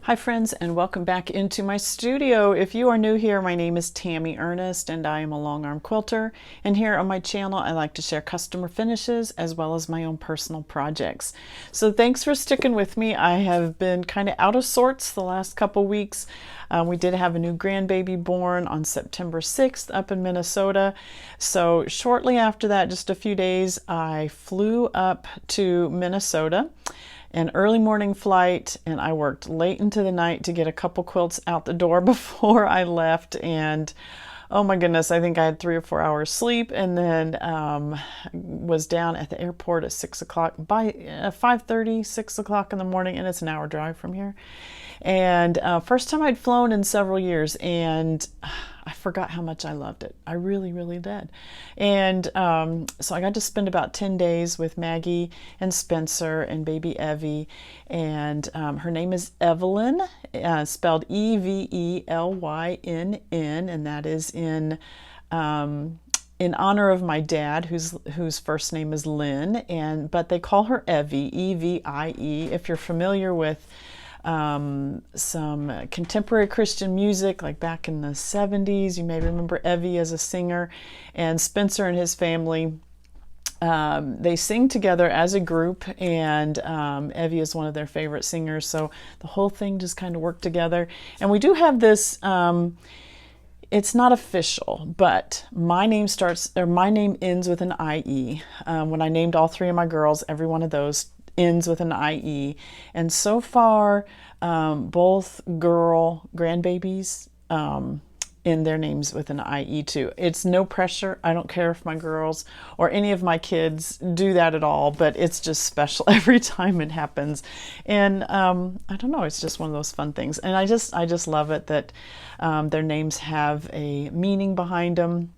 Hi friends, and welcome back into my studio. If you are new here, my name is Tammy Ernest and I am a Longarm quilter, and here on my channel I like to share customer finishes as well as my own personal projects. So thanks for sticking with me. I have been kind of out of sorts the last couple weeks. We did have a new grandbaby born on September 6th up in Minnesota. So shortly after that, just a few days, I flew up to Minnesota, an early morning flight, and I worked late into the night to get a couple quilts out the door before I left. And oh my goodness, I think I had 3 or 4 hours sleep, and then was down at the airport at 6 o'clock by 5:30, 6 o'clock in the morning, and it's an hour drive from here. And first time I'd flown in several years, and I forgot how much I loved it. I really, really did. And so I got to spend about 10 days with Maggie and Spencer and baby Evie. And her name is Evelyn, spelled Evelynn, and that is in honor of my dad, whose first name is Lynn, but they call her Evie, E-V-I-E. If you're familiar with some contemporary Christian music, like back in the 70s, you may remember Evie as a singer, and Spencer and his family, they sing together as a group, and Evie is one of their favorite singers, so the whole thing just kind of worked together. And we do have this, it's not official, but my name ends with an IE. When I named all 3 of my girls, every one of those ends with an IE. And so far, both girl grandbabies end their names with an IE too. It's no pressure. I don't care if my girls or any of my kids do that at all, but it's just special every time it happens. And I don't know, it's just one of those fun things. And I just love it that their names have a meaning behind them,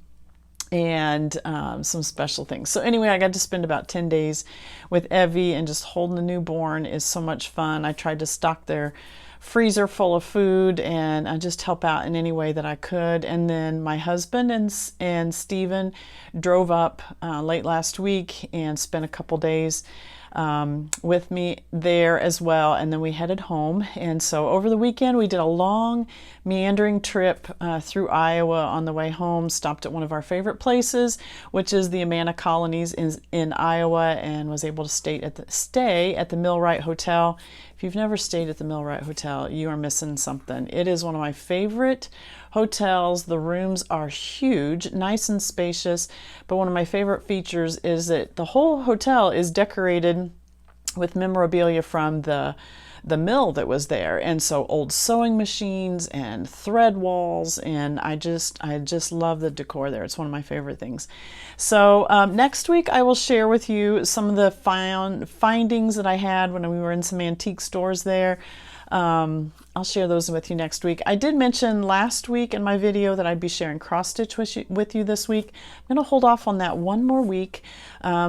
and some special things. So anyway, I got to spend about 10 days with Evie, and just holding the newborn is so much fun. I tried to stock their freezer full of food, and I just help out in any way that I could. And then my husband and Stephen drove up late last week and spent a couple days with me there as well, and then we headed home. And so over the weekend we did a long meandering trip through Iowa. On the way home, stopped at one of our favorite places, which is the Amana Colonies in Iowa, and was able to stay at the Millwright Hotel. If you've never stayed at the Millwright Hotel, you are missing something. It is one of my favorite hotels. The rooms are huge, nice and spacious, but one of my favorite features is that the whole hotel is decorated with memorabilia from the mill that was there, and so old sewing machines and thread walls, and I just love the decor there. It's one of my favorite things. So next week I will share with you some of the findings that I had when we were in some antique stores there. I'll share those with you next week. I did mention last week in my video that I'd be sharing cross stitch with you this week. I'm going to hold off on that one more week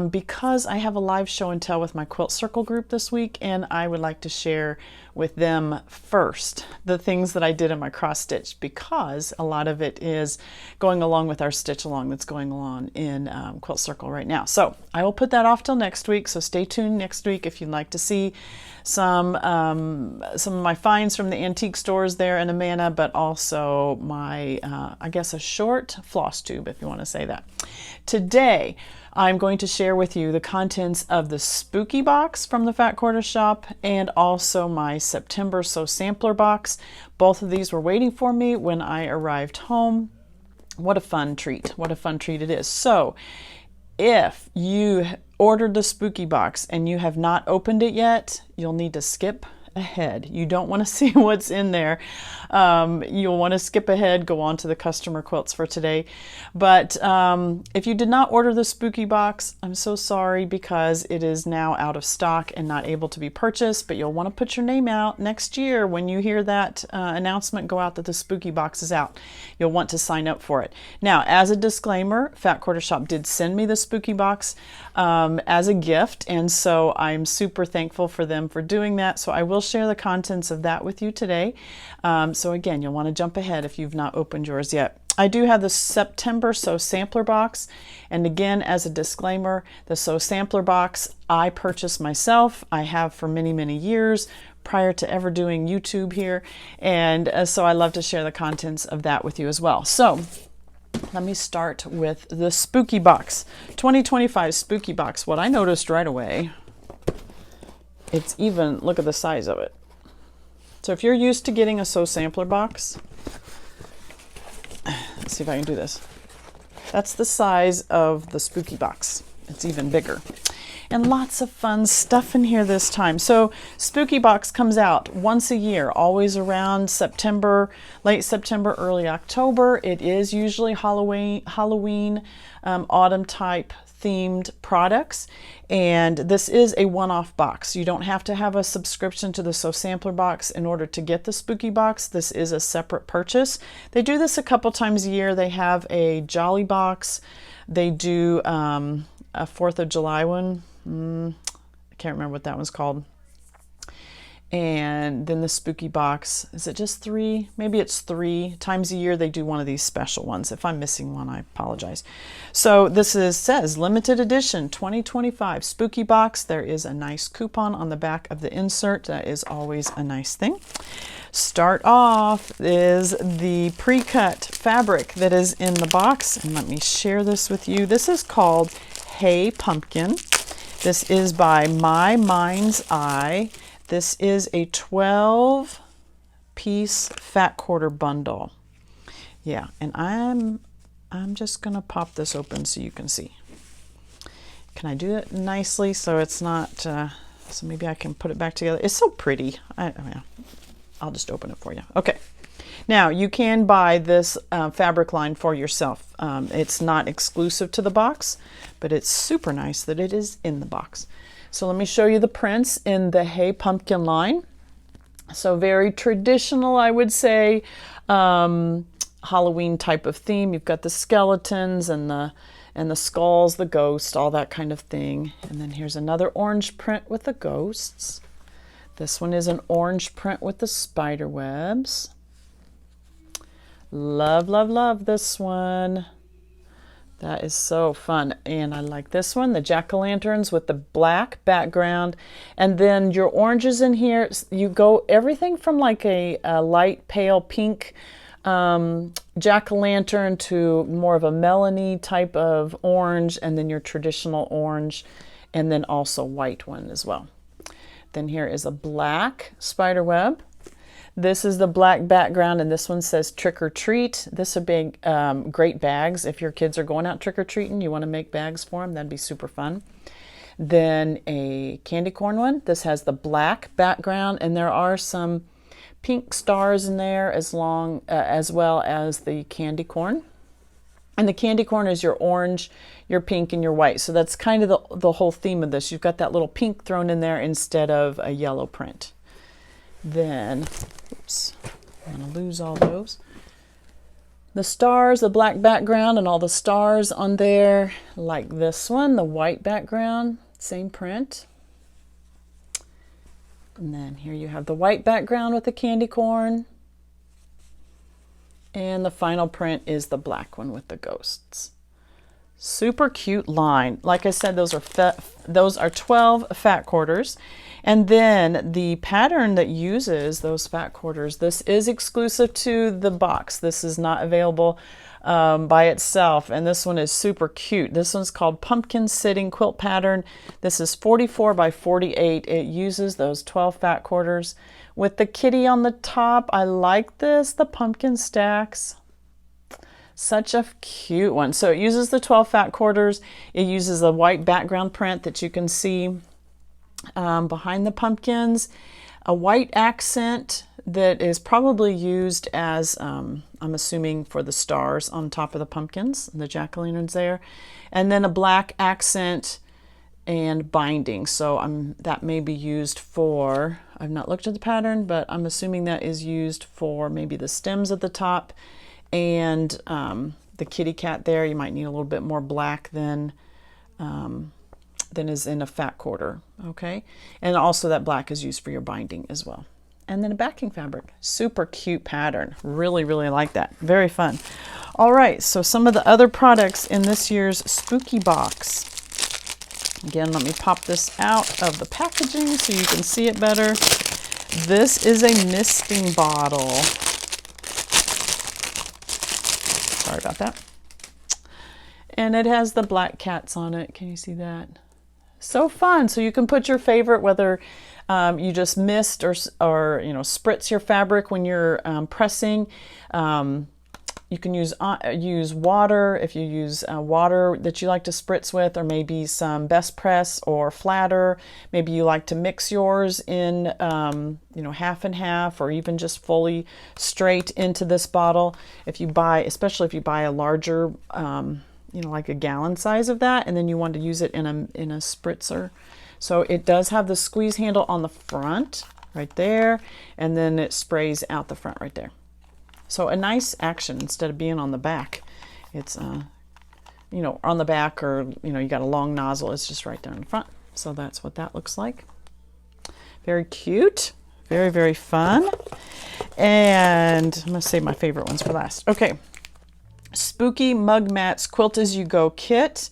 because I have a live show and tell with my Quilt Circle group this week, and I would like to share with them first the things that I did in my cross stitch, because a lot of it is going along with our stitch along that's going along in Quilt Circle right now. So I will put that off till next week, so stay tuned next week if you'd like to see some of my finds from the antique stores there in Amana, but also my I guess a short floss tube, if you want to say that. Today I'm going to share with you the contents of the spooky box from the Fat Quarter Shop, and also my September Sew Sampler box. Both of these were waiting for me when I arrived home. What a fun treat. What a fun treat it is. So if you ordered the spooky box and you have not opened it yet, you'll need to skip ahead. You don't want to see what's in there. You'll want to skip ahead, go on to the customer quilts for today. But if you did not order the spooky box, I'm so sorry, because it is now out of stock and not able to be purchased, but you'll want to put your name out next year when you hear that announcement go out that the spooky box is out. You'll want to sign up for it. Now, as a disclaimer, Fat Quarter Shop did send me the spooky box as a gift, and so I'm super thankful for them for doing that. So I will share the contents of that with you today. So again, you'll want to jump ahead if you've not opened yours yet. I do have the September Sew Sampler box, and again, as a disclaimer, the Sew Sampler box I purchased myself. I have for many, many years. prior to ever doing YouTube here. And so I love to share the contents of that with you as well. So let me start with the Spooky Box, 2025 Spooky Box. What I noticed right away, it's even, look at the size of it. So if you're used to getting a So Sampler box, let's see if I can do this. That's the size of the Spooky Box. It's even bigger. And lots of fun stuff in here this time. So Spooky Box comes out once a year, always around September, late September, early October. It is usually Halloween, autumn type themed products. And this is a one-off box. You don't have to have a subscription to the So Sampler box in order to get the Spooky Box. This is a separate purchase. They do this a couple times a year. They have a Jolly Box. They do a 4th of July one. I can't remember what that one's called. And then the Spooky Box, is it just 3? Maybe it's 3 times a year they do one of these special ones. If I'm missing one, I apologize. So this says limited edition 2025 Spooky Box. There is a nice coupon on the back of the insert. That is always a nice thing. Start off is the pre-cut fabric that is in the box. And let me share this with you. This is called Hey Pumpkin. This is by My Mind's Eye. This is a 12-piece fat quarter bundle. Yeah, and I'm just gonna pop this open so you can see. Can I do it nicely so it's not? So maybe I can put it back together. It's so pretty. I'll just open it for you. Okay. Now, you can buy this fabric line for yourself. It's not exclusive to the box, but it's super nice that it is in the box. So let me show you the prints in the Hey Pumpkin line. So very traditional, I would say, Halloween type of theme. You've got the skeletons and the skulls, the ghost, all that kind of thing. And then here's another orange print with the ghosts. This one is an orange print with the spider webs. Love, love, love this one. That is so fun. And I like this one, the jack-o'-lanterns with the black background. And then your oranges in here, you go everything from like a light pale pink jack-o'-lantern to more of a melony type of orange, and then your traditional orange, and then also white one as well. Then here is a black spider web. This is the black background, and this one says trick or treat. This would be great bags. If your kids are going out trick-or-treating, you want to make bags for them, that'd be super fun. Then a candy corn one. This has the black background, and there are some pink stars in there as well as the candy corn. And the candy corn is your orange, your pink, and your white. So that's kind of the whole theme of this. You've got that little pink thrown in there instead of a yellow print. Then, oops, I'm going to lose all those. The stars, the black background, and all the stars on there, like this one, the white background, same print. And then here you have the white background with the candy corn. And the final print is the black one with the ghosts. Super cute line. Like I said, those are 12 fat quarters. And then the pattern that uses those fat quarters, this is exclusive to the box. This is not available by itself. And this one is super cute. This one's called Pumpkin Sitting Quilt Pattern. This is 44 by 48. It uses those 12 fat quarters with the kitty on the top. I like this, the pumpkin stacks. Such a cute one. So it uses the 12 fat quarters. It uses a white background print that you can see behind the pumpkins. A white accent that is probably used as, I'm assuming, for the stars on top of the pumpkins, the jack-o'-lanterns there. And then a black accent and binding. So that may be used for, I've not looked at the pattern, but I'm assuming that is used for maybe the stems at the top. And the kitty cat there, you might need a little bit more black than is in a fat quarter, okay? And also that black is used for your binding as well. And then a backing fabric. Super cute pattern. Really, really like that. Very fun. All right, so some of the other products in this year's Spooky Box. Again, let me pop this out of the packaging so you can see it better. This is a misting bottle. Sorry about that. And it has the black cats on it. Can you see that? So fun. So you can put your favorite, whether you just mist or spritz your fabric when you're pressing. You can use water if you use water that you like to spritz with, or maybe some best press or flatter. Maybe you like to mix yours in half and half, or even just fully straight into this bottle. If you buy, especially if you buy a larger like a gallon size of that, and then you want to use it in a spritzer. So it does have the squeeze handle on the front right there, and then it sprays out the front right there. So a nice action instead of being on the back. It's on the back, or you got a long nozzle, it's just right there in the front. So that's what that looks like. Very cute, very, very fun. And I'm gonna save my favorite ones for last. Okay. Spooky Mug Mats Quilt As You Go kit.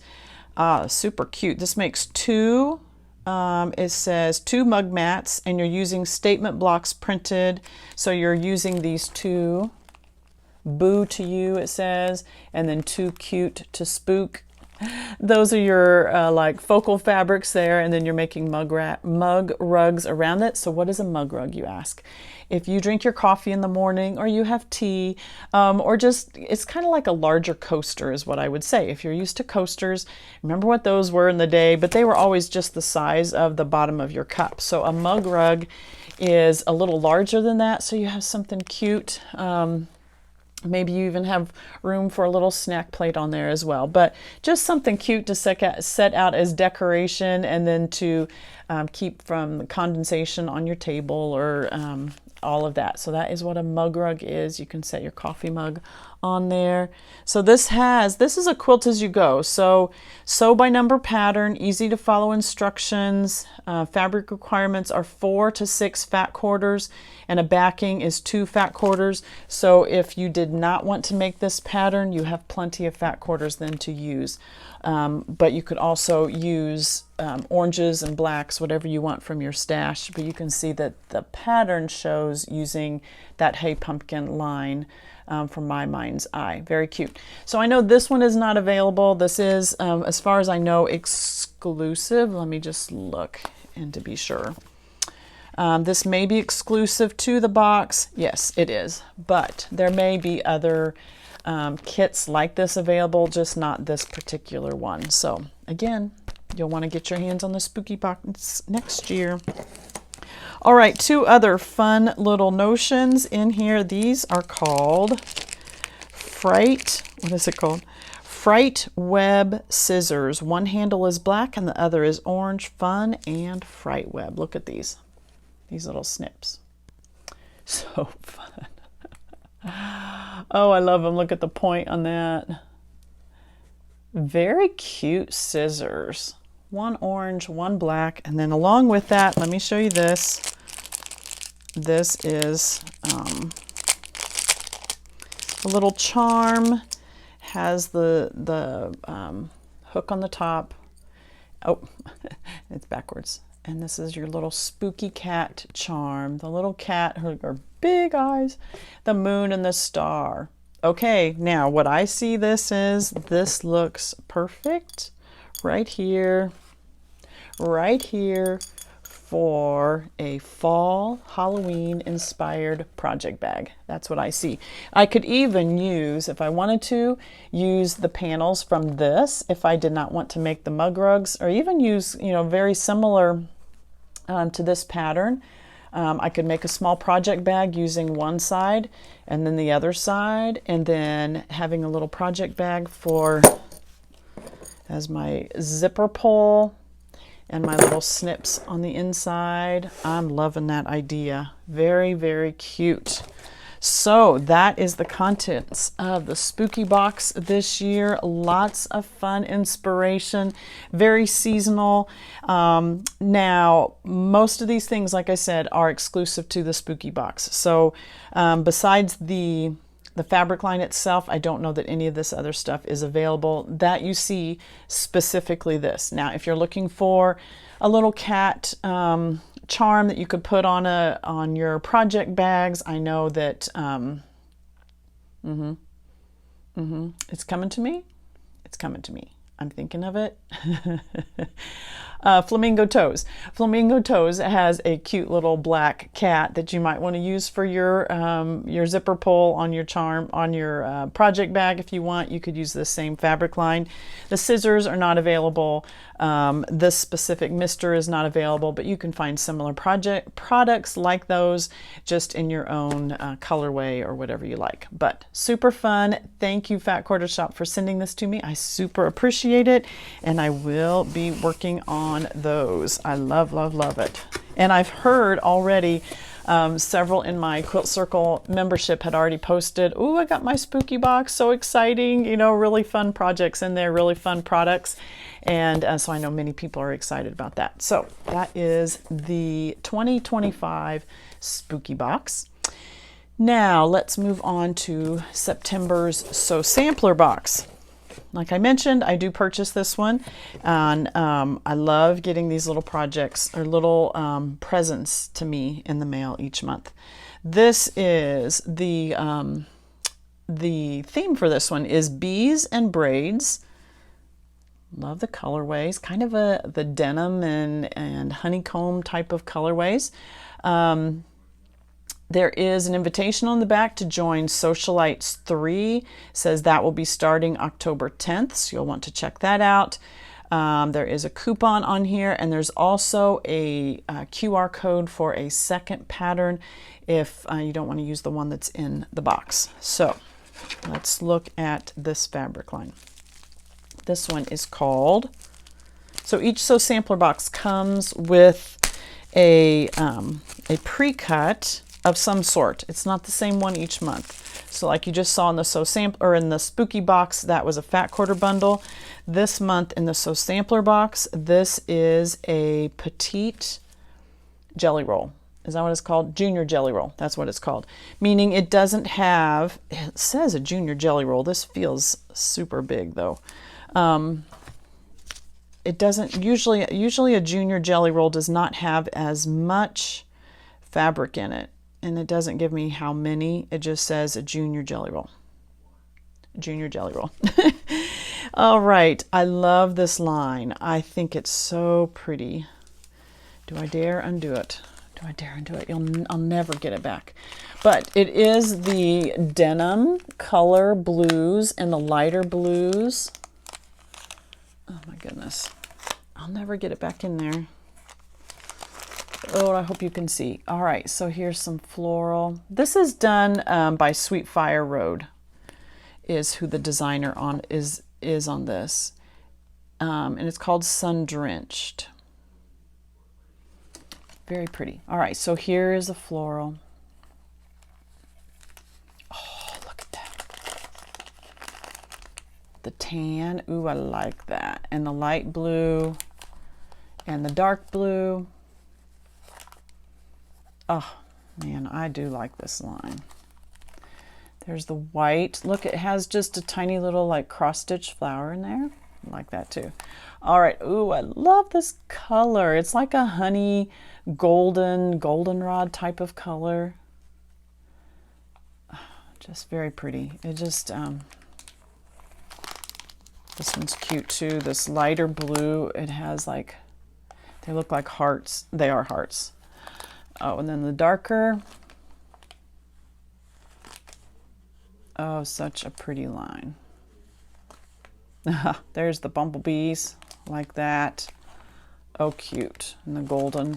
Super cute. This makes two. It says 2 mug mats, and you're using statement blocks printed. So you're using these 2. Boo to you, it says, and then 2 cute to spook. Those are your like focal fabrics there, and then you're making mug rugs around it. So what is a mug rug, you ask? If you drink your coffee in the morning, or you have tea, or just, it's kind of like a larger coaster is what I would say. If you're used to coasters, remember what those were in the day, but they were always just the size of the bottom of your cup. So a mug rug is a little larger than that, so you have something cute. Maybe you even have room for a little snack plate on there as well. But just something cute to set out as decoration, and then to keep from the condensation on your table, or all of that. So that is what a mug rug is. You can set your coffee mug on there. So this is a quilt as you go. So sew by number pattern, easy to follow instructions. Fabric requirements are 4 to 6 fat quarters, and a backing is 2 fat quarters. So if you did not want to make this pattern, you have plenty of fat quarters then to use. But you could also use oranges and blacks, whatever you want from your stash. But you can see that the pattern shows using that Hey Pumpkin line from My Mind's Eye. Very cute. So I know this one is not available. This is, as far as I know, exclusive. Let me just look and to be sure. This may be exclusive to the box. Yes, it is. But there may be other kits like this available, just not this particular one. So again, you'll want to get your hands on the spooky box next year. All right, 2 other fun little notions in here. These are called Fright, what is it called? Fright Web Scissors. One handle is black and the other is orange. Fun and Fright Web. Look at these little snips. So fun. Oh, I love them. Look at the point on that. Very cute scissors. One orange, one black, and then along with that, let me show you this. This is a little charm. Has the hook on the top. Oh, it's backwards. And this is your little spooky cat charm. The little cat, her big eyes, the moon and the star. Okay, now what I see this looks perfect right here for a fall Halloween inspired project bag. That's what I see. I could even use, if I wanted to, use the panels from this if I did not want to make the mug rugs, or even use, very similar to this pattern. I could make a small project bag using one side and then the other side, and then having a little project bag as my zipper pull and my little snips on the inside. I'm loving that idea. Very, very cute. So that is the contents of the spooky box this year. Lots of fun inspiration, very seasonal. Now, most of these things, like I said, are exclusive to the spooky box. So besides the The fabric line itself, I don't know that any of this other stuff is available. That you see specifically this. Now, if you're looking for a little cat charm that you could put on your project bags, I know that it's coming to me. It's coming to me. I'm thinking of it. Flamingo Toes. Flamingo Toes has a cute little black cat that you might want to use for your zipper pull on your charm, on your project bag. If you want, you could use the same fabric line. The scissors are not available. This specific mister is not available, but you can find similar products like those just in your own colorway or whatever you like. But super fun. Thank you, Fat Quarter Shop, for sending this to me. I super appreciate it, and I will be working on those. I love, love, love it. And I've heard already several in my Quilt Circle membership had already posted, "Ooh, I got my spooky box, so exciting." You know, really fun projects in there, really fun products. And so I know many people are excited about that. So that is the 2025 spooky box. Now let's move on to September's So Sampler box. Like I mentioned, I do purchase this one, and I love getting these little projects or little presents to me in the mail each month. This is the theme for this one is bees and braids. Love the colorways, kind of the denim and honeycomb type of colorways. There is an invitation on the back to join Socialites 3. It says that will be starting October 10th, so you'll want to check that out. There is a coupon on here, and there's also a QR code for a second pattern if you don't want to use the one that's in the box. So let's look at this fabric line. This one is called, so each So Sampler box comes with a pre-cut of some sort. It's not the same one each month. So like you just saw in the So Sampler, or in the spooky box, that was a Fat Quarter bundle. This month in the So Sampler box, this is a petite jelly roll. Is that what it's called? Junior jelly roll. That's what it's called. Meaning it doesn't have, it says a junior jelly roll. This feels super big though. It doesn't usually a junior jelly roll does not have as much fabric in it, and it doesn't give me how many. It just says a junior jelly roll. Junior jelly roll. All right, I love this line. I think it's so pretty. Do I dare undo it? Do I dare undo it? I'll never get it back. But it is the denim color blues and the lighter blues. Oh my goodness. I'll never get it back in there. Oh, I hope you can see. All right, so here's some floral. This is done by Sweet Fire Road, is who the designer is on this. And it's called Sun Drenched. Very pretty. All right, so here is a floral. Oh, look at that. The tan, ooh, I like that. And the light blue and the dark blue. Oh, man, I do like this line. There's the white. Look, it has just a tiny little like cross-stitch flower in there. I like that too. All right, ooh, I love this color. It's like a honey goldenrod type of color. Just very pretty. It just, this one's cute too. This lighter blue, it has like, they look like hearts. They are hearts. Oh, and then the darker. Oh, such a pretty line. There's the bumblebees, like that. Oh, cute. And the golden.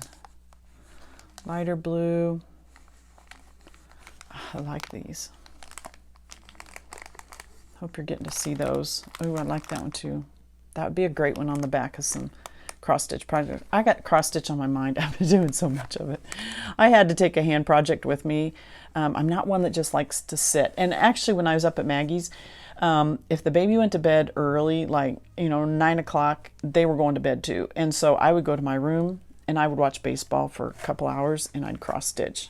Lighter blue. I like these. Hope you're getting to see those. Oh, I like that one too. That would be a great one on the back of some cross-stitch project. I got cross-stitch on my mind. I've been doing so much of it. I had to take a hand project with me. I'm not one that just likes to sit. And actually, when I was up at Maggie's, if the baby went to bed early, like, 9 o'clock, they were going to bed too. And so I would go to my room and I would watch baseball for a couple hours and I'd cross-stitch.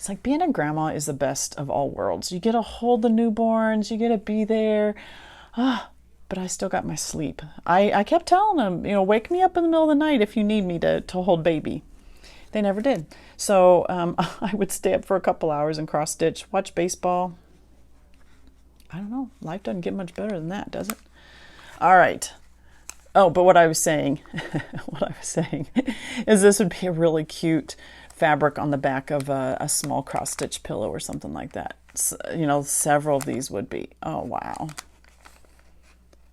It's like being a grandma is the best of all worlds. You get to hold the newborns, you get to be there. But I still got my sleep. I kept telling them, you know, wake me up in the middle of the night if you need me to hold baby. They never did. So I would stay up for a couple hours and cross stitch, watch baseball. I don't know. Life doesn't get much better than that, does it? All right. Oh, but what I was saying, is this would be a really cute fabric on the back of a small cross stitch pillow or something like that. So, you know, several of these would be. Oh, wow.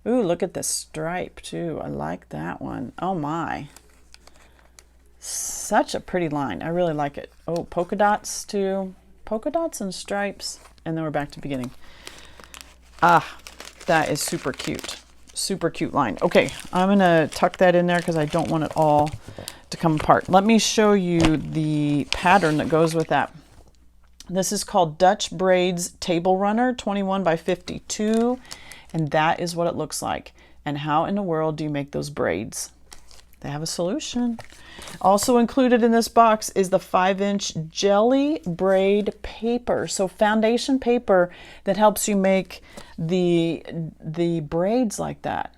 Ooh, look at this stripe too. I like that one. Oh my. Such a pretty line. I really like it. Oh, polka dots too. Polka dots and stripes. And then we're back to the beginning. Ah, that is super cute. Super cute line. Okay, I'm going to tuck that in there because I don't want it all to come apart. Let me show you the pattern that goes with that. This is called Dutch Braids Table Runner, 21 by 52. And that is what it looks like. And how in the world do you make those braids? They have a solution. Also included in this box is the 5-inch jelly braid paper. So foundation paper that helps you make the braids like that.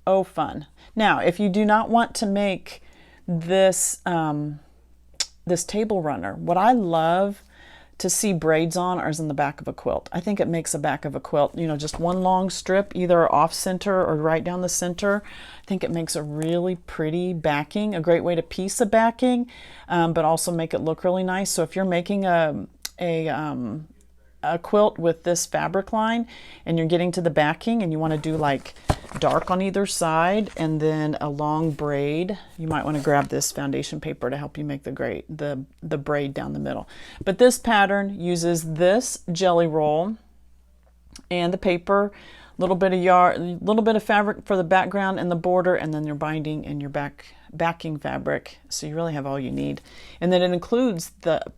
Oh, fun. Now, if you do not want to make this, this table runner, what I love to see braids on is in the back of a quilt. I think it makes a back of a quilt, you know, just one long strip, either off center or right down the center. I think it makes a really pretty backing, a great way to piece a backing, but also make it look really nice. So if you're making a quilt with this fabric line and you're getting to the backing and you want to do like dark on either side and then a long braid, you might want to grab this foundation paper to help you make the braid down the middle. But this pattern uses this jelly roll and the paper, little bit of fabric for the background and the border, and then your binding and your backing fabric. So you really have all you need. And then it includes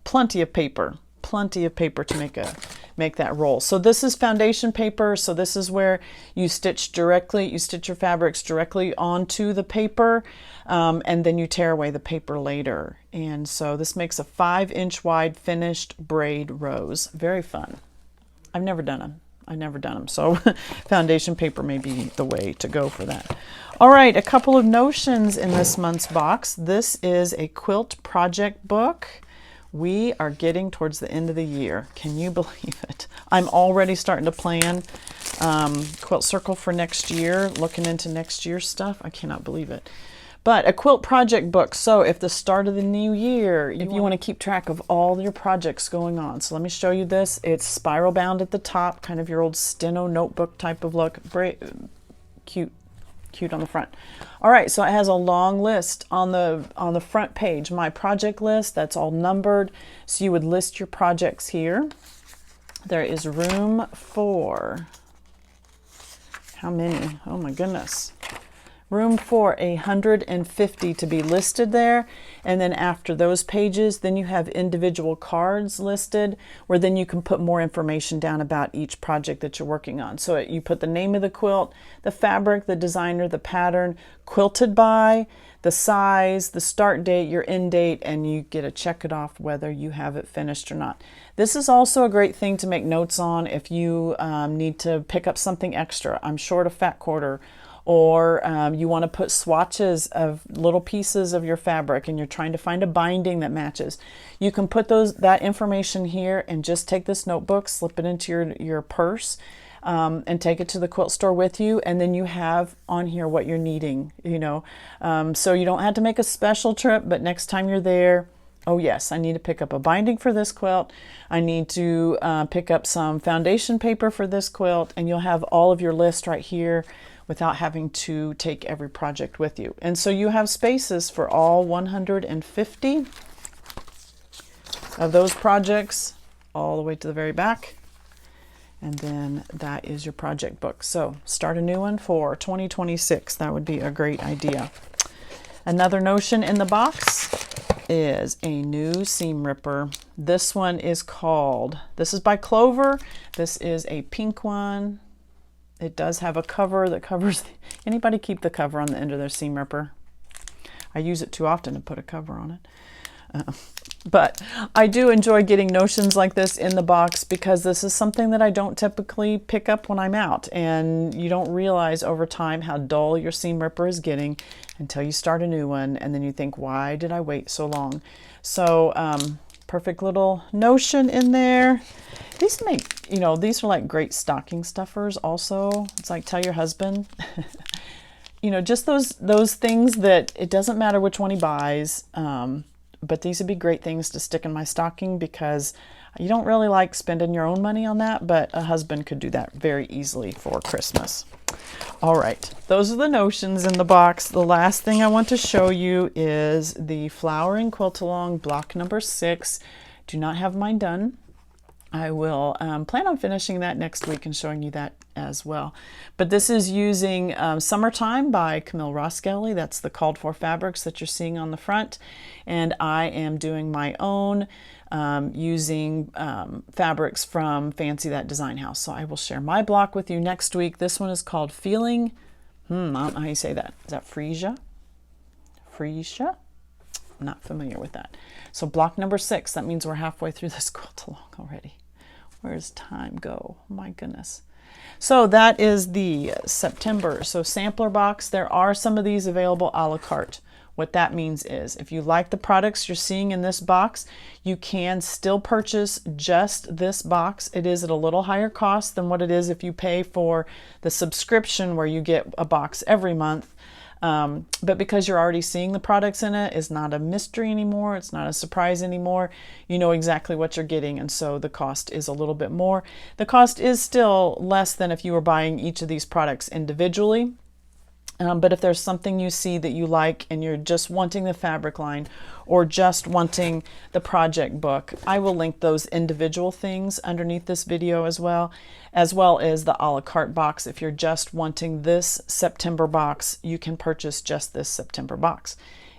plenty of paper to make that roll. So this is foundation paper. So this is where you stitch your fabrics directly onto the paper, and then you tear away the paper later. And so this makes a 5-inch wide finished braid rows. Very fun. I've never done them. So foundation paper may be the way to go for that. All right, a couple of notions in this month's box. This is a quilt project book. We are getting towards the end of the year. Can you believe it? I'm already starting to plan quilt circle for next year, looking into next year's stuff. I cannot believe it. But a quilt project book. So if the start of the new year, if you want to keep track of all your projects going on. So let me show you this. It's spiral bound at the top, kind of your old steno notebook type of look. Cute on the front. All right, so it has a long list on the front page, my project list. That's all numbered. So you would list your projects here. There is room for, how many? Oh my goodness. Room for 150 to be listed there. And then after those pages, then you have individual cards listed where then you can put more information down about each project that you're working on. So you put the name of the quilt, the fabric, the designer, the pattern, quilted by, the size, the start date, your end date, and you get to check it off whether you have it finished or not. This is also a great thing to make notes on if you need to pick up something extra. I'm short a fat quarter, or you want to put swatches of little pieces of your fabric and you're trying to find a binding that matches. You can put that information here and just take this notebook, slip it into your purse, and take it to the quilt store with you, and then you have on here what you're needing, you know. So you don't have to make a special trip, but next time you're there, oh yes, I need to pick up a binding for this quilt. I need to pick up some foundation paper for this quilt, and you'll have all of your list right here without having to take every project with you. And so you have spaces for all 150 of those projects all the way to the very back. And then that is your project book. So start a new one for 2026. That would be a great idea. Another notion in the box is a new seam ripper. This one is this is by Clover. This is a pink one. It does have a cover that covers, anybody keep the cover on the end of their seam ripper? I use it too often to put a cover on it. But I do enjoy getting notions like this in the box because this is something that I don't typically pick up when I'm out, and you don't realize over time how dull your seam ripper is getting until you start a new one, and then you think, why did I wait so long? So perfect little notion in there. These make, you know, these are like great stocking stuffers also. It's like, tell your husband. You know, just those things that it doesn't matter which one he buys, but these would be great things to stick in my stocking because you don't really like spending your own money on that, but a husband could do that very easily for Christmas. All right, those are the notions in the box. The last thing I want to show you is the flowering quilt along block number 6. Do not have mine done. I will plan on finishing that next week and showing you that as well. But this is using Summertime by Camille Roskelley. That's the called for fabrics that you're seeing on the front. And I am doing my own using fabrics from Fancy That Design House. So I will share my block with you next week. This one is called Feeling, I don't know how you say that. Is that Freesia? Freesia? I'm not familiar with that. So block number 6, that means we're halfway through this quilt along already. Where does time go? My goodness. So that is the September. So sampler box. There are some of these available a la carte. What that means is if you like the products you're seeing in this box, you can still purchase just this box. It is at a little higher cost than what it is if you pay for the subscription where you get a box every month. But because you're already seeing the products in it, it's not a mystery anymore. It's not a surprise anymore. You know exactly what you're getting, and so the cost is a little bit more. The cost is still less than if you were buying each of these products individually. But if there's something you see that you like and you're just wanting the fabric line or just wanting the project book, I will link those individual things underneath this video as well as the a la carte box. If you're just wanting this September box, you can purchase just this September box.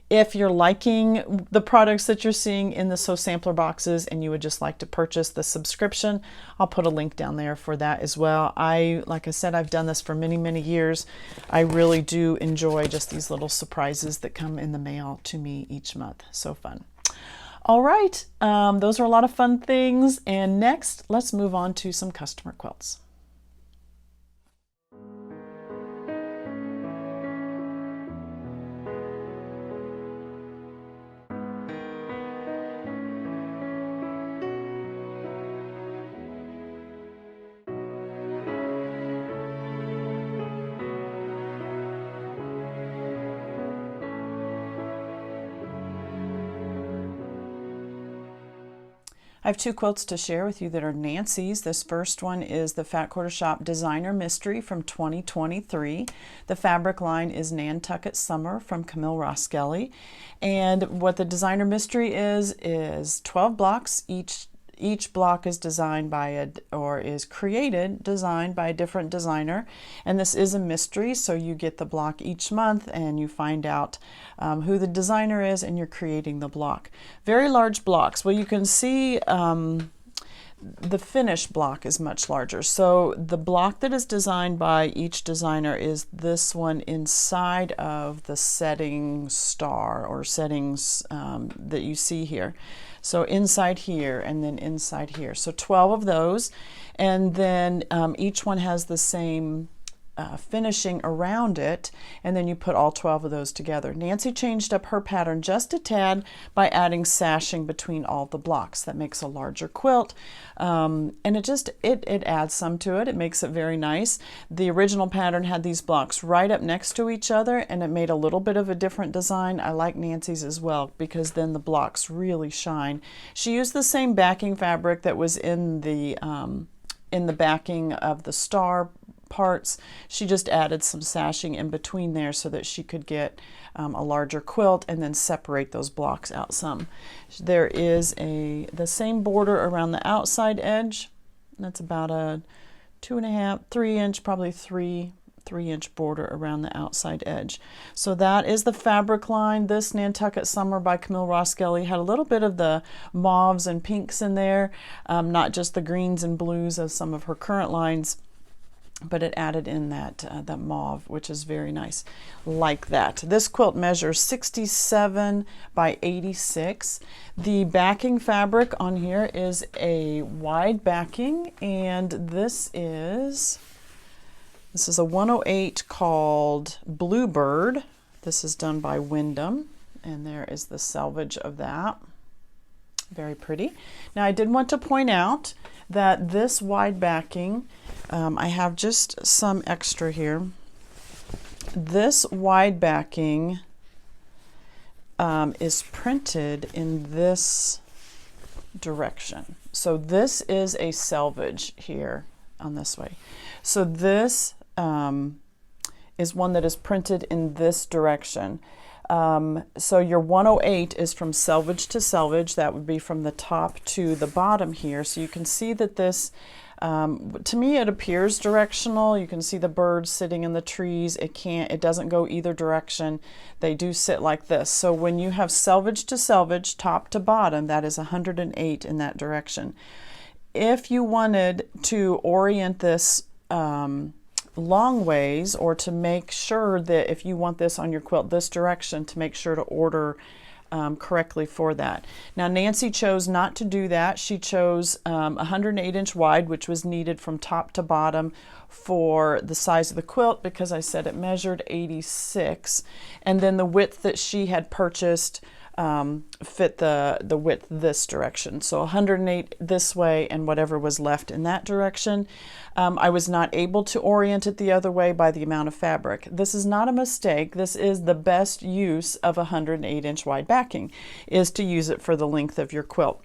If you're liking the products that you're seeing in the So Sampler boxes and you would just like to purchase the subscription, I'll put a link down there for that as well. Like I said, I've done this for many, many years. I really do enjoy just these little surprises that come in the mail to me each month. So fun. All right, those are a lot of fun things. And next, let's move on to some customer quilts. I have 2 quilts to share with you that are Nancy's. This first one is the Fat Quarter Shop Designer Mystery from 2023. The fabric line is Nantucket Summer from Camille Roskelley. And what the Designer Mystery is 12 blocks. Each block is designed by designed by a different designer. And this is a mystery, so you get the block each month and you find out who the designer is and you're creating the block. Very large blocks. Well, you can see the finished block is much larger. So the block that is designed by each designer is this one inside of the setting star or settings that you see here. So inside here and then inside here. So 12 of those. And then each one has the same finishing around it, and then you put all 12 of those together. Nancy changed up her pattern just a tad by adding sashing between all the blocks. That makes a larger quilt, and it adds some to it. It makes it very nice. The original pattern had these blocks right up next to each other, and it made a little bit of a different design. I like Nancy's as well because then the blocks really shine. She used the same backing fabric that was in the backing of the star parts. She just added some sashing in between there so that she could get a larger quilt and then separate those blocks out some. There is the same border around the outside edge. That's about a 2.5, 3 inch, probably 3-inch border around the outside edge. So that is the fabric line. This Nantucket Summer by Camille Roskelley had a little bit of the mauves and pinks in there, not just the greens and blues of some of her current lines. but it added in that mauve, which is very nice, like that. This quilt measures 67 by 86. The backing fabric on here is a wide backing, and this is a 108 called Bluebird. This is done by Wyndham, and there is the selvage of that. Very pretty. Now I did want to point out that this wide backing, I have just some extra here. This wide backing is printed in this direction. So this is a selvage here on this way. So this is one that is printed in this direction. So your 108 is from selvage to selvage. That would be from the top to the bottom here. So you can see that this, to me, it appears directional. You can see the birds sitting in the trees. It doesn't go either direction. They do sit like this. So when you have selvage to selvage, top to bottom, that is 108 in that direction. If you wanted to orient this long ways, or to make sure that if you want this on your quilt this direction, to make sure to order correctly for that. Now Nancy chose not to do that. She chose 108 inch wide, which was needed from top to bottom for the size of the quilt, because I said it measured 86, and then the width that she had purchased fit the width this direction. So 108 this way and whatever was left in that direction. I was not able to orient it the other way by the amount of fabric. This is not a mistake. This is the best use of 108 inch wide backing, is to use it for the length of your quilt.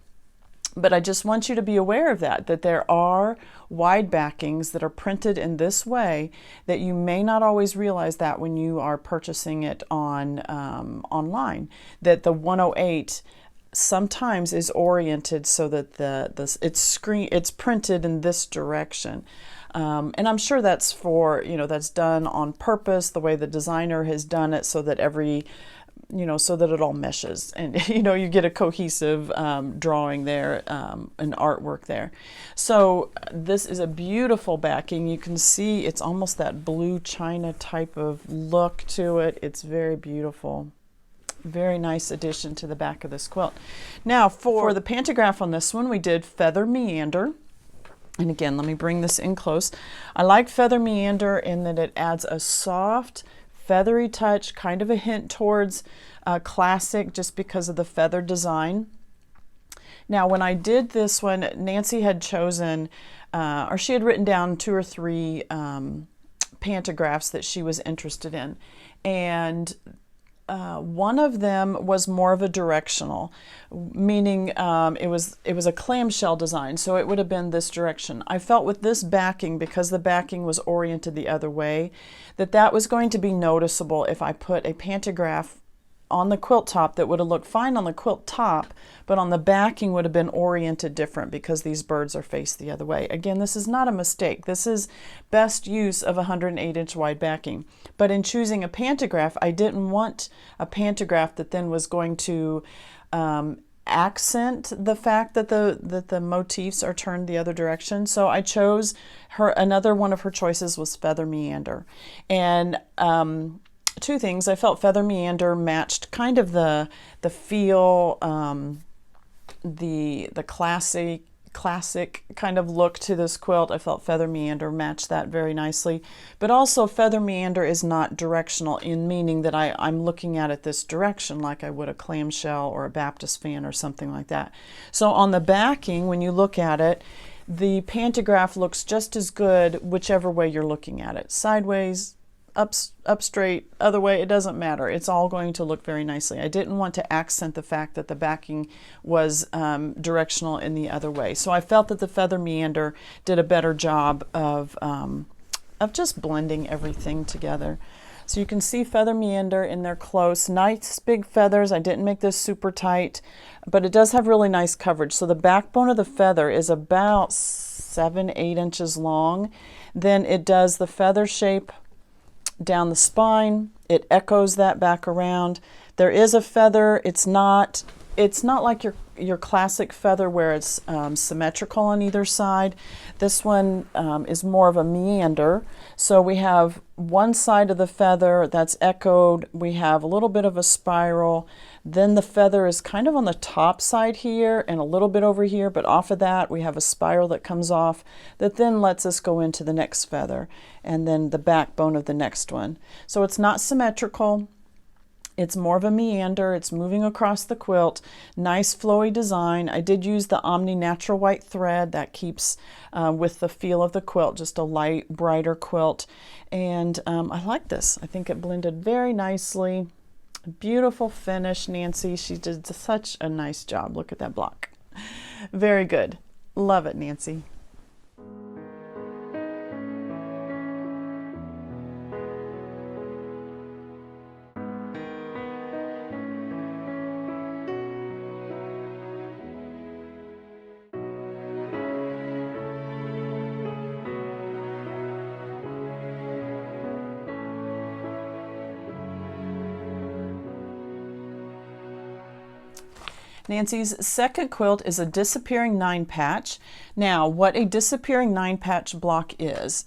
But I just want you to be aware of that there are wide backings that are printed in this way, that you may not always realize that when you are purchasing it on online, that the 108 sometimes is oriented so that it's printed in this direction. And I'm sure that's that's done on purpose, the way the designer has done it, so that so that it all meshes, and you get a cohesive drawing there, an artwork there. So this is a beautiful backing. You can see it's almost that blue china type of look to it. It's very beautiful. Very nice addition to the back of this quilt. Now for the pantograph on this one, we did Feather Meander. And again, let me bring this in close. I like Feather Meander in that it adds a soft, feathery touch, kind of a hint towards classic, just because of the feather design. Now when I did this one, Nancy had chosen, or she had written down 2 or 3 pantographs that she was interested in, and one of them was more of a directional, meaning it was a clamshell design, so it would have been this direction. I felt with this backing, because the backing was oriented the other way, that was going to be noticeable if I put a pantograph on the quilt top that would have looked fine on the quilt top, but on the backing would have been oriented different because these birds are faced the other way. Again, this is not a mistake. This is best use of 108 inch wide backing. But in choosing a pantograph, I didn't want a pantograph that then was going to accent the fact that the motifs are turned the other direction. So I chose another one of her choices was Feather Meander. And 2 things. I felt Feather Meander matched kind of the feel, the classic kind of look to this quilt. I felt Feather Meander matched that very nicely. But also Feather Meander is not directional, in meaning that I'm looking at it this direction like I would a clamshell or a Baptist fan or something like that. So on the backing, when you look at it, the pantograph looks just as good whichever way you're looking at it. Sideways, up straight, other way, it doesn't matter. It's all going to look very nicely. I didn't want to accent the fact that the backing was directional in the other way. So I felt that the Feather Meander did a better job of just blending everything together. So you can see Feather Meander in there close. Nice big feathers. I didn't make this super tight, but it does have really nice coverage. So the backbone of the feather is about 7-8 inches long. Then it does the feather shape down the spine. It echoes that back around. There is a feather. It's not it's not like your classic feather where it's symmetrical on either side. This one is more of a meander. So we have one side of the feather that's echoed. We have a little bit of a spiral. Then the feather is kind of on the top side here and a little bit over here, but off of that we have a spiral that comes off that then lets us go into the next feather and then the backbone of the next one. So it's not symmetrical. It's more of a meander. It's moving across the quilt. Nice flowy design. I did use the Omni Natural White thread. That keeps with the feel of the quilt, just a light, brighter quilt. And I like this. I think it blended very nicely. Beautiful finish, Nancy. She did such a nice job. Look at that block. Very good. Love it, Nancy. Nancy's second quilt is a disappearing 9-patch. Now, what a disappearing 9-patch block is,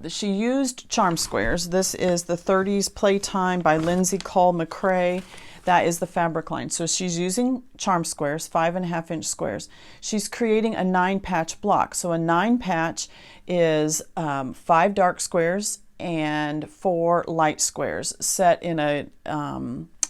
she used charm squares. This is the 30s Playtime by Lindsay Cole McCrae. That is the fabric line. So she's using charm squares, 5.5-inch squares. She's creating a 9-patch block. So a 9-patch is 5 dark squares and 4 light squares set in a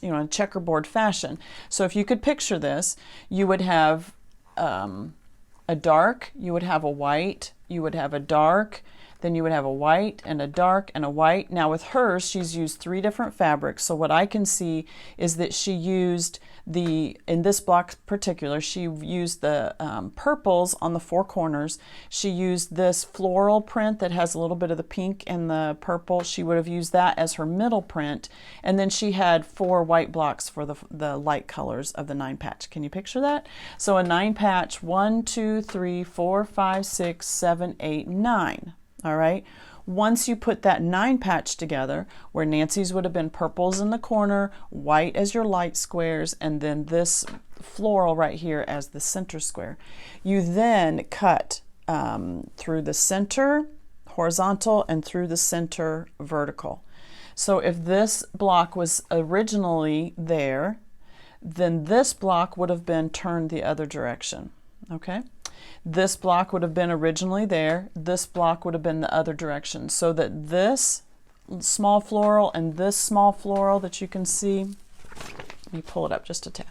a checkerboard fashion. So if you could picture this, you would have a dark, you would have a white, you would have a dark, then you would have a white and a dark and a white. Now with hers, she's used 3 different fabrics. So what I can see is that she used in this block particular, she used the purples on the 4 corners. She used this floral print that has a little bit of the pink and the purple. She would have used that as her middle print. And then she had 4 white blocks for the light colors of the 9-patch. Can you picture that? So a 9-patch, 1, 2, 3, 4, 5, 6, 7, 8, 9. All right. Once you put that 9-patch together, where Nancy's would have been purples in the corner, white as your light squares, and then this floral right here as the center square, you then cut through the center horizontal and through the center vertical. So if this block was originally there, then this block would have been turned the other direction. Okay. This block would have been originally there. This block would have been the other direction. So that this small floral and this small floral that you can see, let me pull it up just a tad.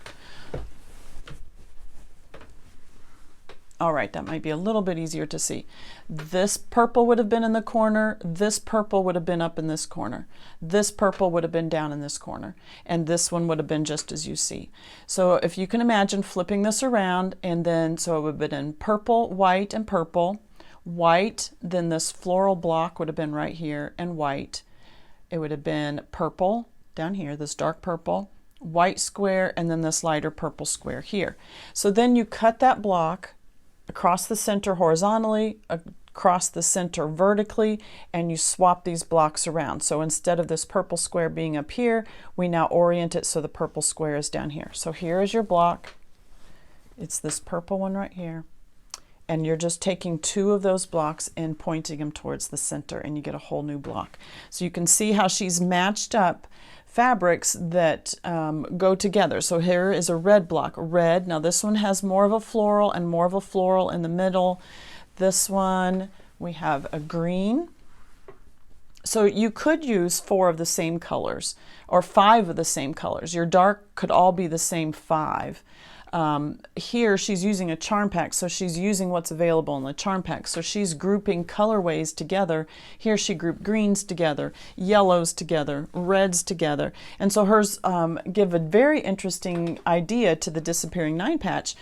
All right, that might be a little bit easier to see. This purple would have been in the corner. This purple would have been up in this corner. This purple would have been down in this corner. And this one would have been just as you see. So if you can imagine flipping this around, and then, so it would have been in purple, white, and purple. White, then this floral block would have been right here, and white. It would have been purple down here, this dark purple, white square, and then this lighter purple square here. So then you cut that block across the center horizontally, across the center vertically, and you swap these blocks around. So instead of this purple square being up here, we now orient it so the purple square is down here. So here is your block. It's this purple one right here. And you're just taking 2 of those blocks and pointing them towards the center, and you get a whole new block. So you can see how she's matched up fabrics that go together. So here is a red block, red. Now this one has more of a floral and more of a floral in the middle. This one, we have a green. So you could use 4 of the same colors or 5 of the same colors. Your dark could all be the same 5. Here she's using a charm pack, so she's using what's available in the charm pack. So she's grouping colorways together. Here she grouped greens together, yellows together, reds together. And so hers give a very interesting idea to the disappearing 9-patch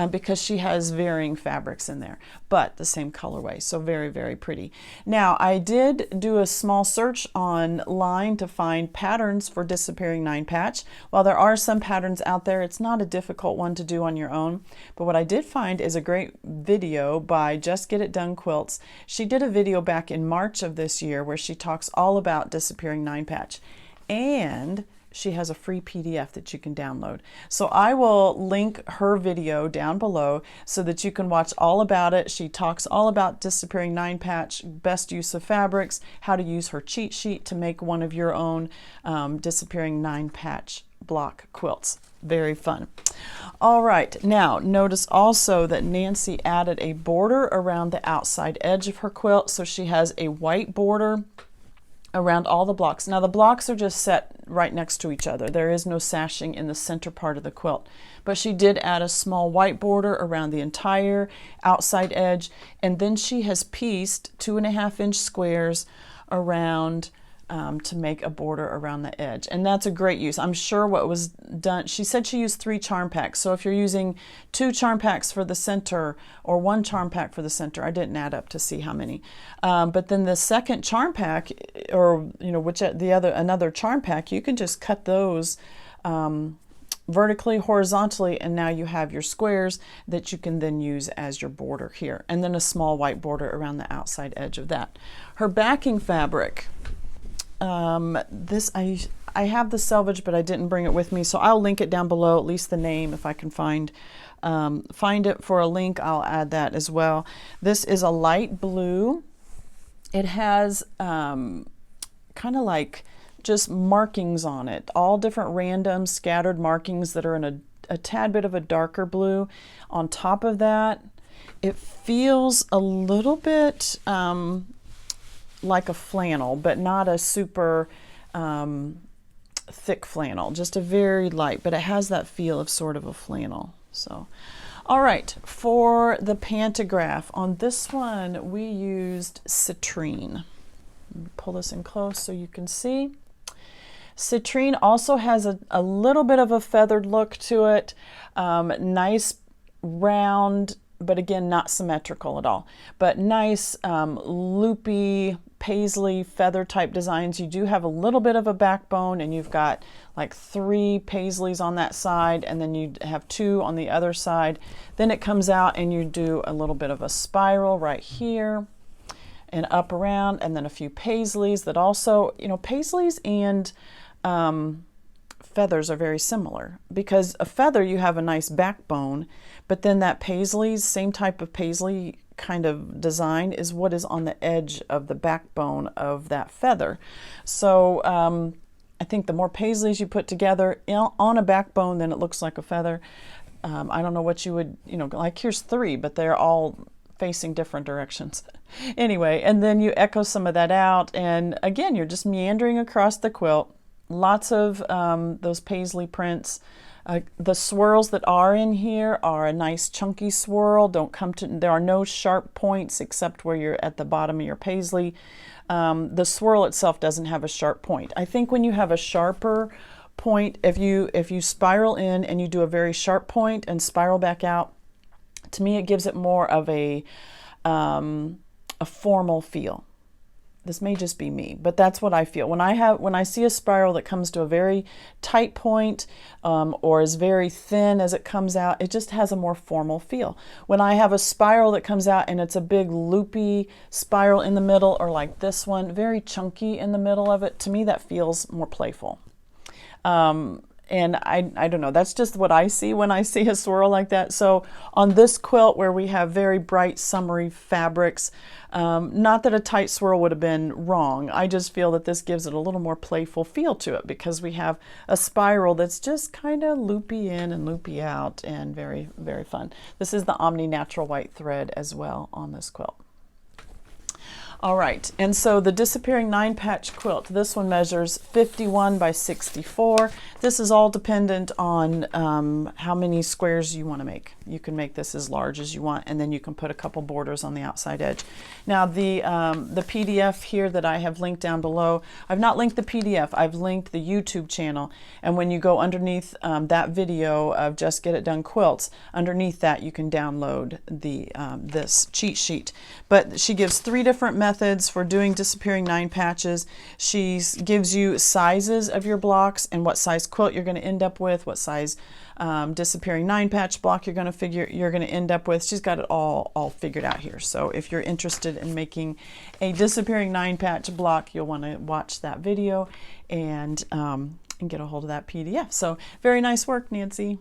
because she has varying fabrics in there, but the same colorway. So very, very pretty. Now I did do a small search online to find patterns for disappearing 9-patch. While there are some patterns out there, it's not a difficult one to do on your own, but what I did find is a great video by Just Get It Done Quilts. She did a video back in March of this year where she talks all about disappearing 9-patch, and she has a free PDF that you can download. So I will link her video down below so that you can watch all about it. She talks all about disappearing 9-patch, best use of fabrics, how to use her cheat sheet to make one of your own disappearing 9-patch block quilts. Very fun. All right, now notice also that Nancy added a border around the outside edge of her quilt. So she has a white border around all the blocks. Now the blocks are just set right next to each other. There is no sashing in the center part of the quilt, but she did add a small white border around the entire outside edge, and then she has pieced 2.5-inch squares around to make a border around the edge. And that's a great use. I'm sure what was done, she said she used 3 charm packs. So if you're using 2 charm packs for the center or 1 charm pack for the center, I didn't add up to see how many. But then the second charm pack, or another charm pack, you can just cut those vertically, horizontally, and now you have your squares that you can then use as your border here. And then a small white border around the outside edge of that. Her backing fabric, I have the selvage, but I didn't bring it with me, so I'll link it down below, at least the name, if I can find it for a link. I'll add that as well. This is a light blue. It has kind of like just markings on it, all different random scattered markings that are in a tad bit of a darker blue. On top of that, it feels a little bit like a flannel, but not a super thick flannel, just a very light, but it has that feel of sort of a flannel. So, all right, for the pantograph, on this one we used citrine. Pull this in close so you can see. Citrine also has a little bit of a feathered look to it, nice round, but again, not symmetrical at all, but nice loopy paisley feather type designs. You do have a little bit of a backbone, and you've got like 3 paisleys on that side, and then you have 2 on the other side. Then it comes out and you do a little bit of a spiral right here and up around, and then a few paisleys that also, paisleys and feathers are very similar, because a feather, you have a nice backbone, but then that paisley's, same type of paisley kind of design, is what is on the edge of the backbone of that feather. So I think the more paisleys you put together on a backbone, then it looks like a feather. I don't know what you would, like here's 3, but they're all facing different directions. Anyway, and then you echo some of that out, and again, you're just meandering across the quilt. Lots of those paisley prints. The swirls that are in here are a nice chunky swirl. There are no sharp points except where you're at the bottom of your paisley. The swirl itself doesn't have a sharp point. I think when you have a sharper point, if you spiral in and you do a very sharp point and spiral back out, to me it gives it more of a formal feel. This may just be me, but that's what I feel. When I see a spiral that comes to a very tight point or is very thin as it comes out, it just has a more formal feel. When I have a spiral that comes out and it's a big loopy spiral in the middle, or like this one, very chunky in the middle of it, to me that feels more playful. And I don't know, that's just what I see when I see a swirl like that. So on this quilt where we have very bright summery fabrics, not that a tight swirl would have been wrong, I just feel that this gives it a little more playful feel to it, because we have a spiral that's just kind of loopy in and loopy out, and very, very fun. This is the Omni Natural White thread as well on this quilt. All right, and so the disappearing 9-patch quilt, this one measures 51 by 64. This is all dependent on how many squares you want to make. You can make this as large as you want, and then you can put a couple borders on the outside edge. Now the PDF here that I have linked down below, I've not linked the PDF, I've linked the YouTube channel, and when you go underneath that video of Just Get It Done Quilts, underneath that you can download the this cheat sheet. But she gives 3 different methods for doing disappearing 9 patches. She gives you sizes of your blocks and what size quilt you're going to end up with, what size disappearing 9-patch block you're going to end up with. She's got it all figured out here. So if you're interested in making a disappearing 9-patch block, you'll want to watch that video, and and get a hold of that PDF. So very nice work, Nancy.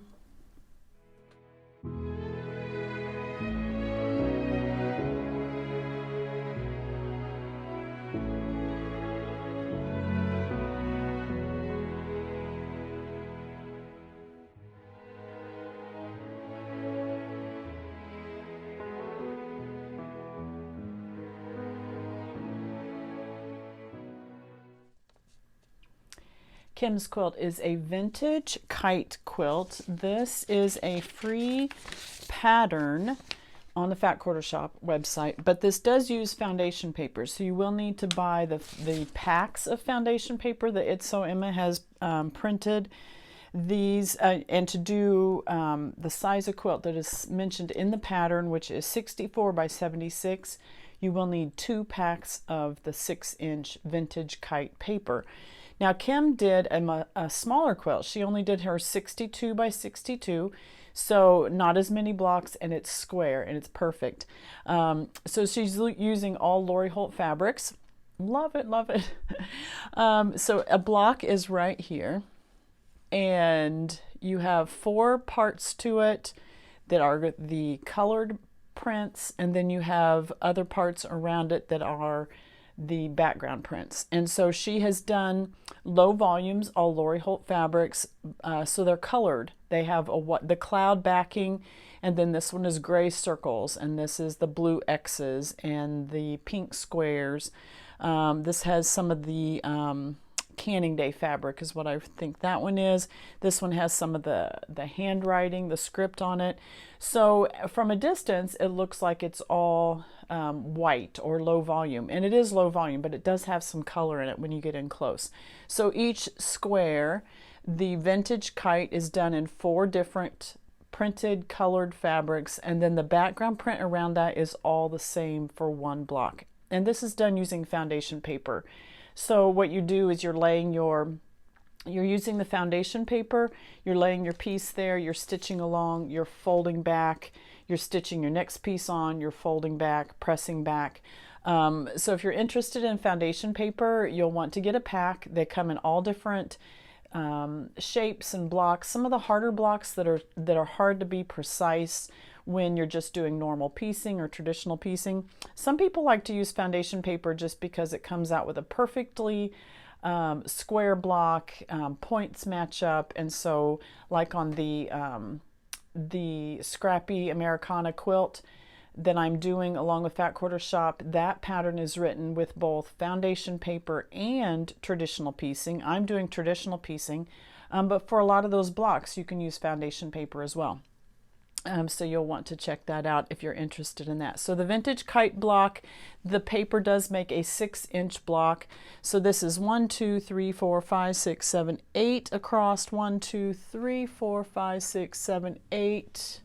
Kim's quilt is a vintage kite quilt. This is a free pattern on the Fat Quarter Shop website, but this does use foundation paper, so you will need to buy the packs of foundation paper that It's So Emma has printed these, and to do the size of quilt that is mentioned in the pattern, which is 64 by 76, you will need 2 packs of the 6-inch vintage kite paper. Now Kim did a smaller quilt. She only did her 62 by 62, so not as many blocks, and it's square and it's perfect. So she's using all Lori Holt fabrics. Love it, love it. So a block is right here, and you have 4 parts to it that are the colored prints, and then you have other parts around it that are the background prints. And so she has done low volumes, all Lori Holt fabrics, so they're colored. They have the cloud backing, and then this one is gray circles, and this is the blue X's and the pink squares. This has some of the Canning Day fabric is what I think that one is. This one has some of the handwriting, the script on it. So from a distance, it looks like it's all white or low volume, and it is low volume, but it does have some color in it when you get in close. So each square, the vintage kite is done in 4 different printed colored fabrics, and then the background print around that is all the same for 1 block. And this is done using foundation paper. So what you do is you're using the foundation paper, you're laying your piece there, you're stitching along, you're folding back, you're stitching your next piece on, you're folding back, pressing back. So if you're interested in foundation paper, you'll want to get a pack. They come in all different shapes and blocks. Some of the harder blocks that are hard to be precise when you're just doing normal piecing or traditional piecing. Some people like to use foundation paper just because it comes out with a perfectly square block, points match up, and so like on the Scrappy Americana quilt that I'm doing along with Fat Quarter Shop, that pattern is written with both foundation paper and traditional piecing. I'm doing traditional piecing, but for a lot of those blocks you can use foundation paper as well. So you'll want to check that out if you're interested in that. So the vintage kite block, the paper does make a 6-inch block. So this is 1, 2, 3, 4, 5, 6, 7, 8 across. 1, 2, 3, 4, 5, 6, 7, 8.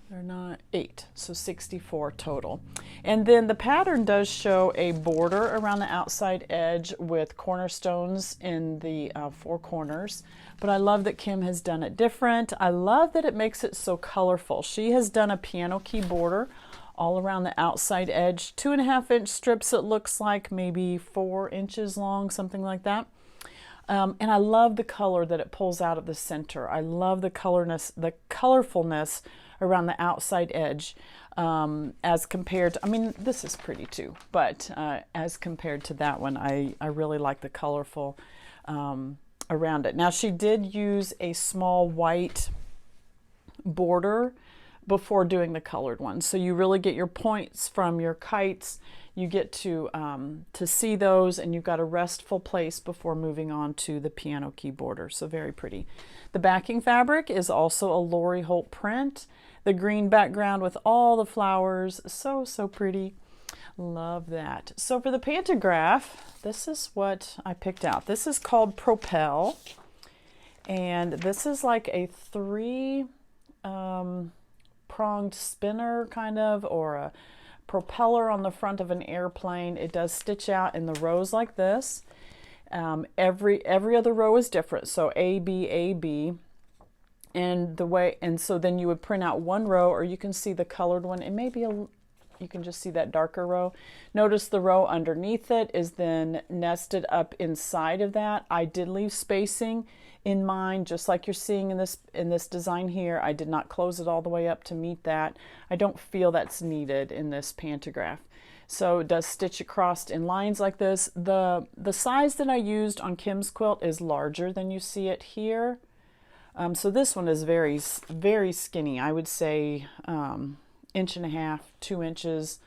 They're not 8, so 64 total. And then the pattern does show a border around the outside edge with cornerstones in the 4 corners. But I love that Kim has done it different. I love that it makes it so colorful. She has done a piano key border all around the outside edge, 2.5-inch strips, it looks like, maybe 4 inches long, something like that. And I love the color that it pulls out of the center. I love the colorfulness around the outside edge as compared to, I mean, this is pretty too, but as compared to that one, I really like the colorful around it. Now she did use a small white border before doing the colored one, so you really get your points from your kites. You get to see those, and you've got a restful place before moving on to the piano key border. So very pretty. The backing fabric is also a Lori Holt print. The green background with all the flowers, so pretty. Love that. So for the pantograph, this is what I picked out. This is called Propel, and this is like a 3 pronged spinner kind of, or a propeller on the front of an airplane. It does stitch out in the rows like this. Every other row is different, so A, B, A, B. And so then you would print out one row, or you can see the colored one. It may be You can just see that darker row. Notice the row underneath it is then nested up inside of that. I did leave spacing in mind, just like you're seeing in this design here. I did not close it all the way up to meet that. I don't feel that's needed in this pantograph. So it does stitch across in lines like this. The size that I used on Kim's quilt is larger than you see it here. So this one is very, very skinny. I would say 1.5 inches, 2 inches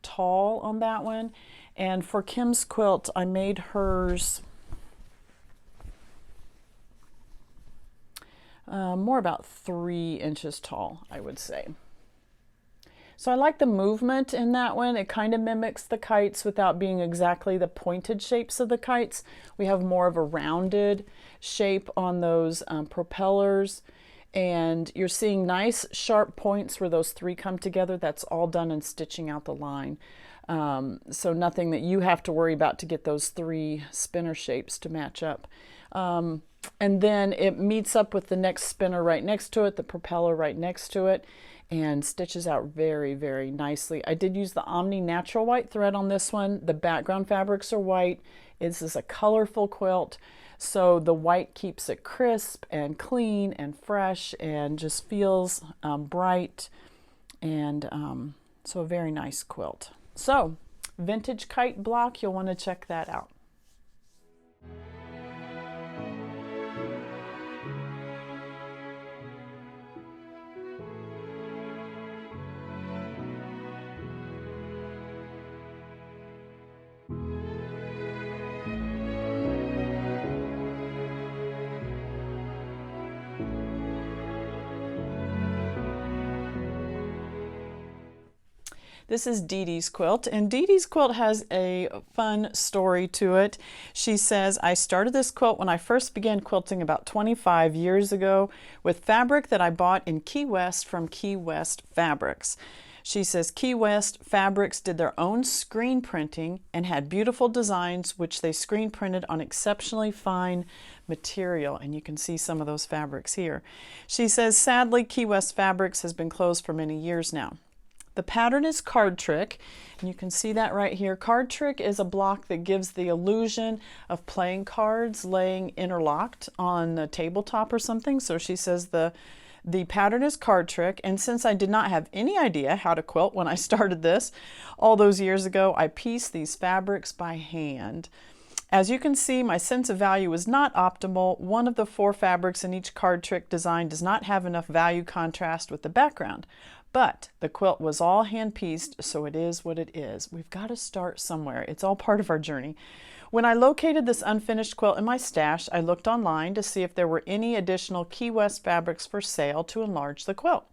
tall on that one. And for Kim's quilt, I made hers more about 3 inches tall, I would say. So I like the movement in that one. It kind of mimics the kites without being exactly the pointed shapes of the kites. We have more of a rounded shape on those propellers. And you're seeing nice sharp points where those 3 come together. That's all done in stitching out the line. So nothing that you have to worry about to get those 3 spinner shapes to match up. And then it meets up with the next spinner right next to it, the propeller right next to it, and stitches out very, very nicely. I did use the Omni Natural White thread on this one. The background fabrics are white. This is a colorful quilt, so the white keeps it crisp and clean and fresh and just feels bright, and so a very nice quilt. So vintage kite block, you'll want to check that out. This is Dee Dee's quilt, and Dee Dee's quilt has a fun story to it. She says, I started this quilt when I first began quilting about 25 years ago with fabric that I bought in Key West from Key West Fabrics. She says Key West Fabrics did their own screen printing and had beautiful designs which they screen printed on exceptionally fine material, and you can see some of those fabrics here. She says, sadly, Key West Fabrics has been closed for many years now. The pattern is Card Trick, and you can see that right here. Card Trick is a block that gives the illusion of playing cards laying interlocked on a tabletop or something. So she says the pattern is Card Trick, and since I did not have any idea how to quilt when I started this all those years ago, I pieced these fabrics by hand. As you can see, my sense of value is not optimal. One of the 4 fabrics in each Card Trick design does not have enough value contrast with the background. But the quilt was all hand-pieced, so it is what it is. We've got to start somewhere. It's all part of our journey. When I located this unfinished quilt in my stash, I looked online to see if there were any additional Key West fabrics for sale to enlarge the quilt.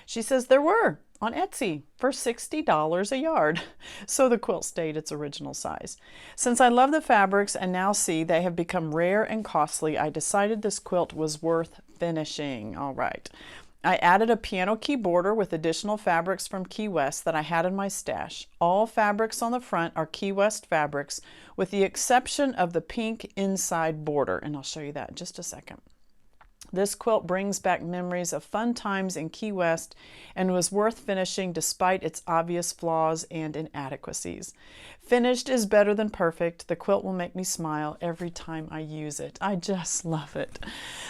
She says there were on Etsy for $60 a yard. So the quilt stayed its original size. Since I love the fabrics and now see they have become rare and costly, I decided this quilt was worth finishing. All right. I added a piano key border with additional fabrics from Key West that I had in my stash. All fabrics on the front are Key West fabrics with the exception of the pink inside border, and I'll show you that in just a second. This quilt brings back memories of fun times in Key West and was worth finishing despite its obvious flaws and inadequacies. Finished is better than perfect. The quilt will make me smile every time I use it. I just love it.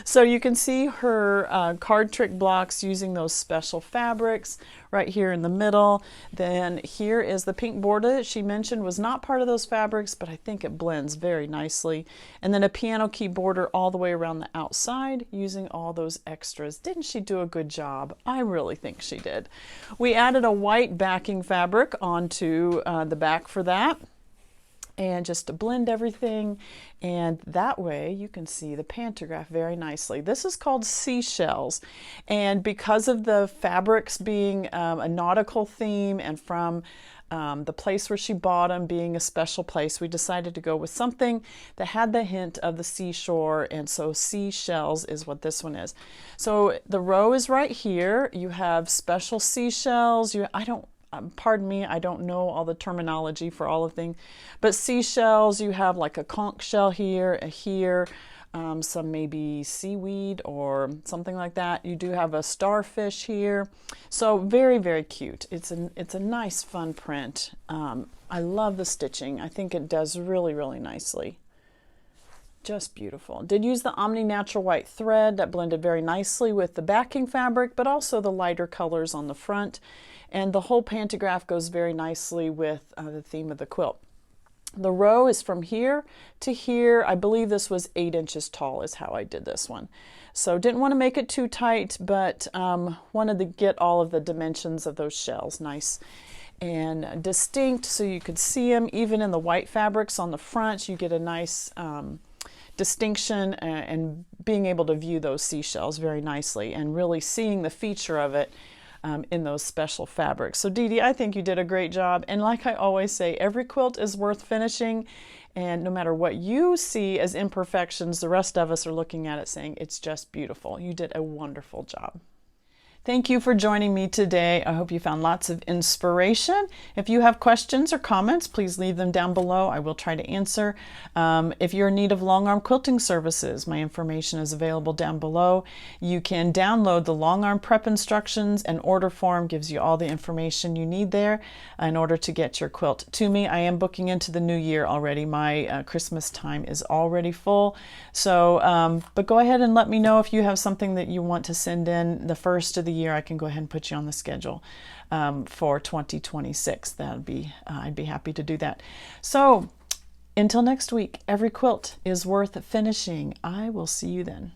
So you can see her Card Trick blocks using those special fabrics right here in the middle. Then here is the pink border that she mentioned was not part of those fabrics, but I think it blends very nicely. And then a piano key border all the way around the outside using all those extras. Didn't she do a good job? I really think she did. We added a white backing fabric onto the back for that, and just to blend everything, and that way you can see the pantograph very nicely. This is called Seashells, and because of the fabrics being a nautical theme and from the place where she bought them being a special place, we decided to go with something that had the hint of the seashore, and so Seashells is what this one is. So the row is right here. You have special seashells. Pardon me, I don't know all the terminology for all of things, but seashells, you have like a conch shell here, some maybe seaweed or something like that. You do have a starfish here. So very, very cute. It's a nice, fun print. I love the stitching. I think it does really, really nicely. Just beautiful. Did use the Omni Natural White thread that blended very nicely with the backing fabric, but also the lighter colors on the front. And the whole pantograph goes very nicely with the theme of the quilt. The row is from here to here. I believe this was 8 inches tall is how I did this one. So didn't want to make it too tight, but wanted to get all of the dimensions of those shells nice and distinct so you could see them. Even in the white fabrics on the front, you get a nice distinction and being able to view those seashells very nicely and really seeing the feature of it in those special fabrics. So Dee Dee, I think you did a great job. And like I always say, every quilt is worth finishing. And no matter what you see as imperfections, the rest of us are looking at it saying, it's just beautiful. You did a wonderful job. Thank you for joining me today. I hope you found lots of inspiration. If you have questions or comments, please leave them down below. I will try to answer. If you're in need of Longarm quilting services, my information is available down below. You can download the Longarm prep instructions, and order form gives you all the information you need there in order to get your quilt to me. I am booking into the new year already. My Christmas time is already full. So, but go ahead and let me know if you have something that you want to send in the first of the year. I can go ahead and put you on the schedule for 2026. I'd be happy to do that. So until next week, every quilt is worth finishing. I will see you then.